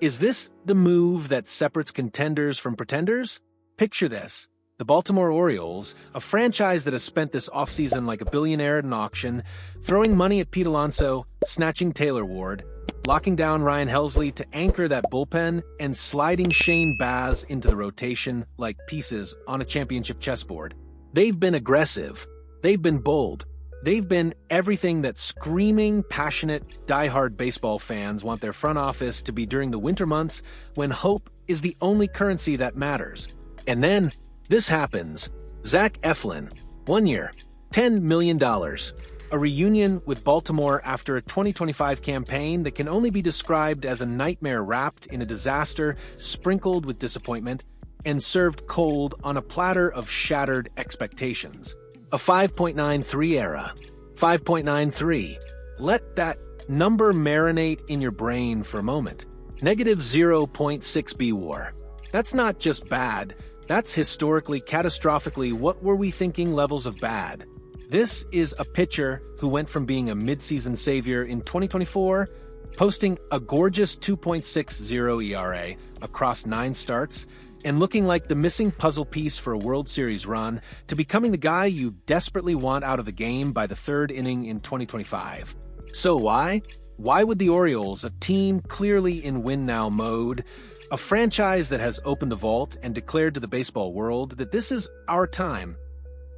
Is this the move that separates contenders from pretenders? Picture this. The Baltimore Orioles, a franchise that has spent this offseason like a billionaire at an auction, throwing money at Pete Alonso, snatching Taylor Ward, locking down Ryan Helsley to anchor that bullpen, and sliding Shane Baz into the rotation like pieces on a championship chessboard. They've been aggressive. They've been bold. They've been everything that screaming, passionate, diehard baseball fans want their front office to be during the winter months when hope is the only currency that matters. And then, this happens. Zach Eflin, 1 year, $10 million. A reunion with Baltimore after a 2025 campaign that can only be described as a nightmare wrapped in a disaster, sprinkled with disappointment, and served cold on a platter of shattered expectations. A 5.93 era. 5.93. Let that number marinate in your brain for a moment. Negative 0.6 B WAR. That's not just bad. That's historically, catastrophically, what were we thinking levels of bad? This is a pitcher who went from being a midseason savior in 2024, posting a gorgeous 2.60 ERA across 9 starts, and looking like the missing puzzle piece for a World Series run, to becoming the guy you desperately want out of the game by the 3rd inning in 2025. So why? Why would the Orioles, a team clearly in win-now mode, a franchise that has opened the vault and declared to the baseball world that this is our time,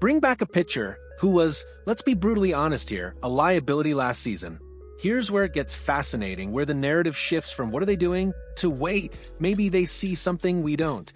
bring back a pitcher who was, let's be brutally honest here, a liability last season? Here's where it gets fascinating, where the narrative shifts from what are they doing to wait, maybe they see something we don't.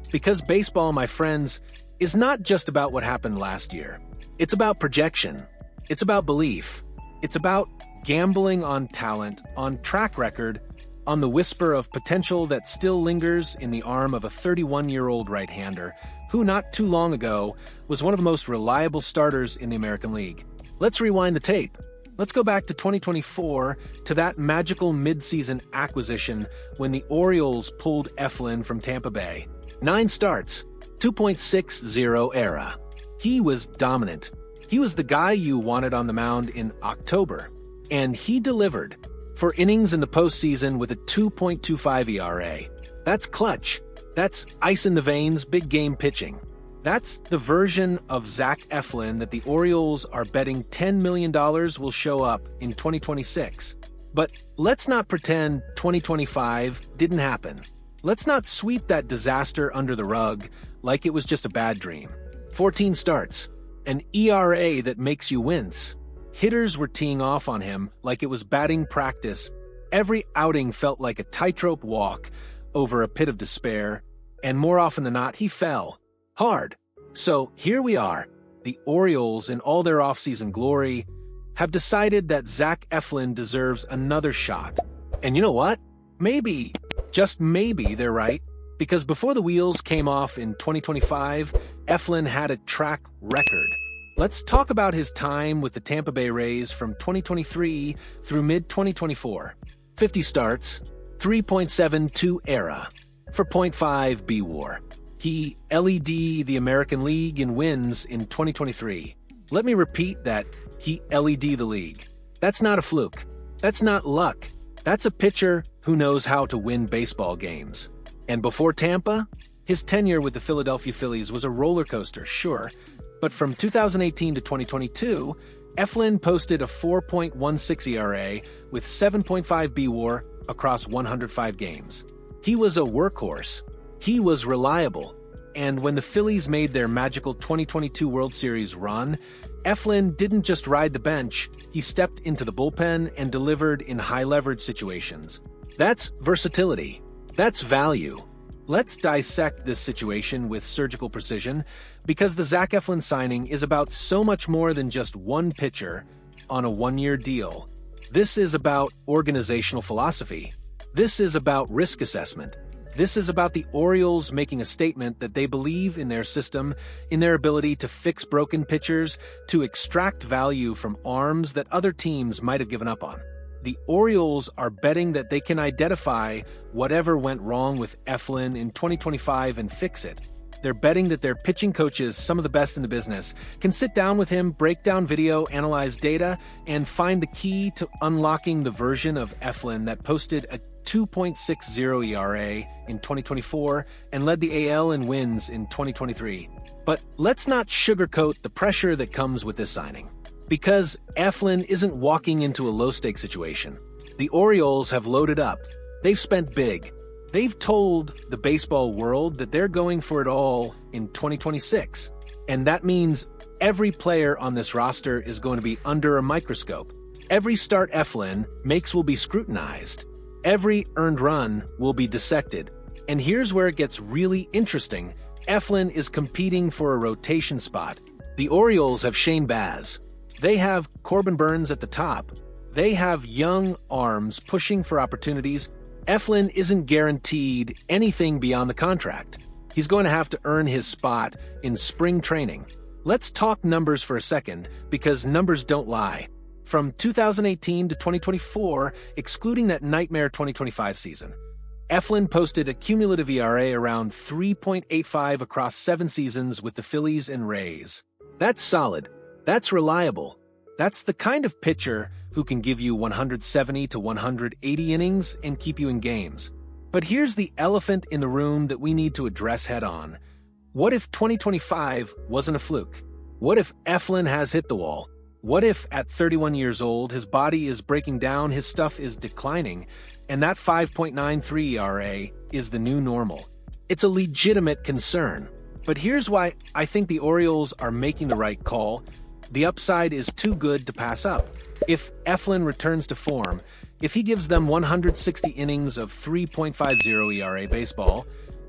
Because baseball, my friends, is not just about what happened last year. It's about projection. It's about belief. It's about gambling on talent, on track record, on the whisper of potential that still lingers in the arm of a 31-year-old right-hander who not too long ago was one of the most reliable starters in the American League. Let's rewind the tape. Let's go back to 2024, to that magical midseason acquisition when the Orioles pulled Efflin from Tampa Bay. 9 starts, 2.60 era. He was dominant. He was the guy you wanted on the mound in October. And he delivered. 4 innings in the postseason with a 2.25 ERA. That's clutch. That's ice in the veins, big game pitching. That's the version of Zach Eflin that the Orioles are betting $10 million will show up in 2026. But let's not pretend 2025 didn't happen. Let's not sweep that disaster under the rug like it was just a bad dream. 14 starts, an ERA that makes you wince. Hitters were teeing off on him like it was batting practice. Every outing felt like a tightrope walk over a pit of despair, and more often than not, he fell. Hard. So here we are. The Orioles, in all their offseason glory, have decided that Zach Eflin deserves another shot. And you know what? Maybe, just maybe, they're right. Because before the wheels came off in 2025, Eflin had a track record. Let's talk about his time with the Tampa Bay Rays from 2023 through mid-2024. 50 starts, 3.72 era, 4.5 B WAR. He led the American League in wins in 2023. Let me repeat that. He led the league. That's not a fluke. That's not luck. That's a pitcher who knows how to win baseball games. And before Tampa, his tenure with the Philadelphia Phillies was a roller coaster, sure. But from 2018 to 2022, Efflin posted a 4.16 ERA with 7.5 B WAR across 105 games. He was a workhorse. He was reliable. And when the Phillies made their magical 2022 World Series run, Efflin didn't just ride the bench, he stepped into the bullpen and delivered in high-leverage situations. That's versatility. That's value. Let's dissect this situation with surgical precision, because the Zach Eflin signing is about so much more than just one pitcher on a 1-year deal. This is about organizational philosophy. This is about risk assessment. This is about the Orioles making a statement that they believe in their system, in their ability to fix broken pitchers, to extract value from arms that other teams might have given up on. The Orioles are betting that they can identify whatever went wrong with Efflin in 2025 and fix it. They're betting that their pitching coaches, some of the best in the business, can sit down with him, break down video, analyze data, and find the key to unlocking the version of Efflin that posted a 2.60 ERA in 2024 and led the AL in wins in 2023. But let's not sugarcoat the pressure that comes with this signing. Because Efflin isn't walking into a low-stakes situation. The Orioles have loaded up. They've spent big. They've told the baseball world that they're going for it all in 2026. And that means every player on this roster is going to be under a microscope. Every start Efflin makes will be scrutinized. Every earned run will be dissected. And here's where it gets really interesting. Efflin is competing for a rotation spot. The Orioles have Shane Baz. They have Corbin Burns at the top. They have young arms pushing for opportunities. Efflin isn't guaranteed anything beyond the contract. He's going to have to earn his spot in spring training. Let's talk numbers for a second, because numbers don't lie. From 2018 to 2024, excluding that nightmare 2025 season, Efflin posted a cumulative ERA around 3.85 across 7 seasons with the Phillies and Rays. That's solid. That's reliable. That's the kind of pitcher who can give you 170 to 180 innings and keep you in games. But here's the elephant in the room that we need to address head-on. What if 2025 wasn't a fluke? What if Efflin has hit the wall? What if, at 31 years old, his body is breaking down, his stuff is declining, and that 5.93 ERA is the new normal? It's a legitimate concern. But here's why I think the Orioles are making the right call. The upside is too good to pass up. If Efflin returns to form, if he gives them 160 innings of 3.50 ERA baseball,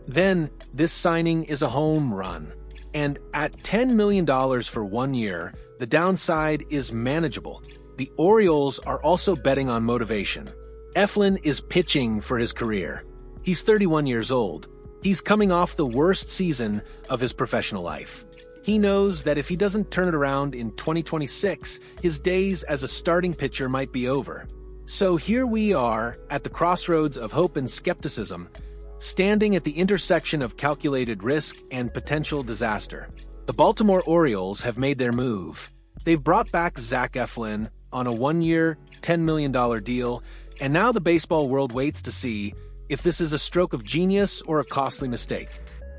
then this signing is a home run. And at $10 million for 1 year, the downside is manageable. The Orioles are also betting on motivation. Efflin is pitching for his career. He's 31 years old. He's coming off the worst season of his professional life. He knows that if he doesn't turn it around in 2026, his days as a starting pitcher might be over. So here we are at the crossroads of hope and skepticism, standing at the intersection of calculated risk and potential disaster. The Baltimore Orioles have made their move. They've brought back Zach Eflin on a 1-year, $10 million deal, and now the baseball world waits to see if this is a stroke of genius or a costly mistake.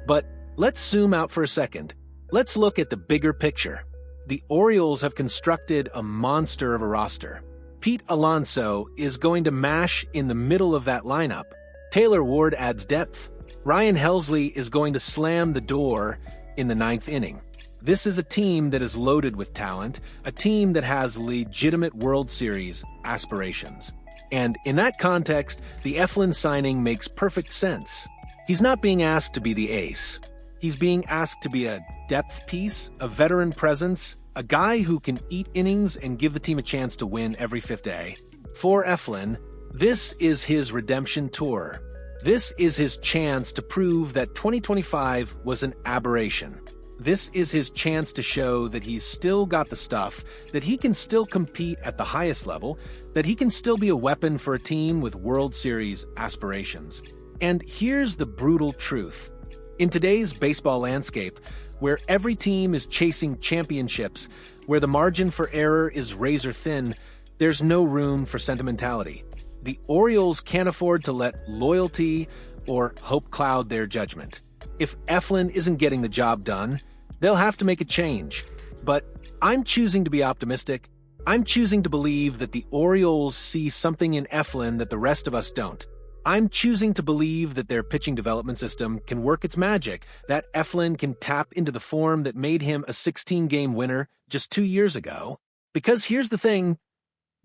But let's zoom out for a second. Let's look at the bigger picture. The Orioles have constructed a monster of a roster. Pete Alonso is going to mash in the middle of that lineup. Taylor Ward adds depth. Ryan Helsley is going to slam the door in the 9th inning. This is a team that is loaded with talent, a team that has legitimate World Series aspirations. And in that context, the Efflin signing makes perfect sense. He's not being asked to be the ace. He's being asked to be a depth piece, a veteran presence, a guy who can eat innings and give the team a chance to win every 5th day. For Efflin, this is his redemption tour. This is his chance to prove that 2025 was an aberration. This is his chance to show that he's still got the stuff, that he can still compete at the highest level, that he can still be a weapon for a team with World Series aspirations. And here's the brutal truth. In today's baseball landscape, where every team is chasing championships, where the margin for error is razor thin, there's no room for sentimentality. The Orioles can't afford to let loyalty or hope cloud their judgment. If Efflin isn't getting the job done, they'll have to make a change. But I'm choosing to be optimistic. I'm choosing to believe that the Orioles see something in Efflin that the rest of us don't. I'm choosing to believe that their pitching development system can work its magic, that Efflin can tap into the form that made him a 16-game winner just 2 years ago. Because here's the thing,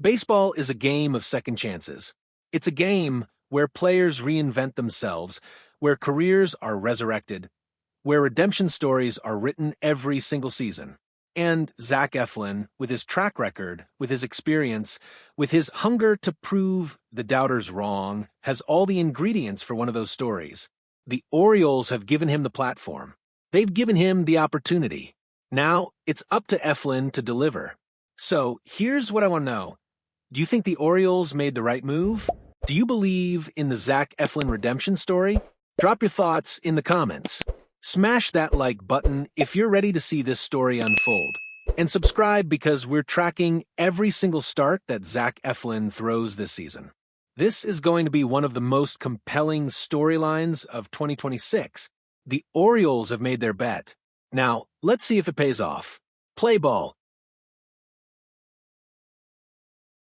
baseball is a game of second chances. It's a game where players reinvent themselves, where careers are resurrected, where redemption stories are written every single season. And Zach Eflin, with his track record, with his experience, with his hunger to prove the doubters wrong, has all the ingredients for one of those stories. The Orioles have given him the platform. They've given him the opportunity. Now, it's up to Eflin to deliver. So, here's what I want to know. Do you think the Orioles made the right move? Do you believe in the Zach Eflin redemption story? Drop your thoughts in the comments. Smash that like button if you're ready to see this story unfold. And subscribe because we're tracking every single start that Zach Eflin throws this season. This is going to be one of the most compelling storylines of 2026. The Orioles have made their bet. Now, let's see if it pays off. Play ball.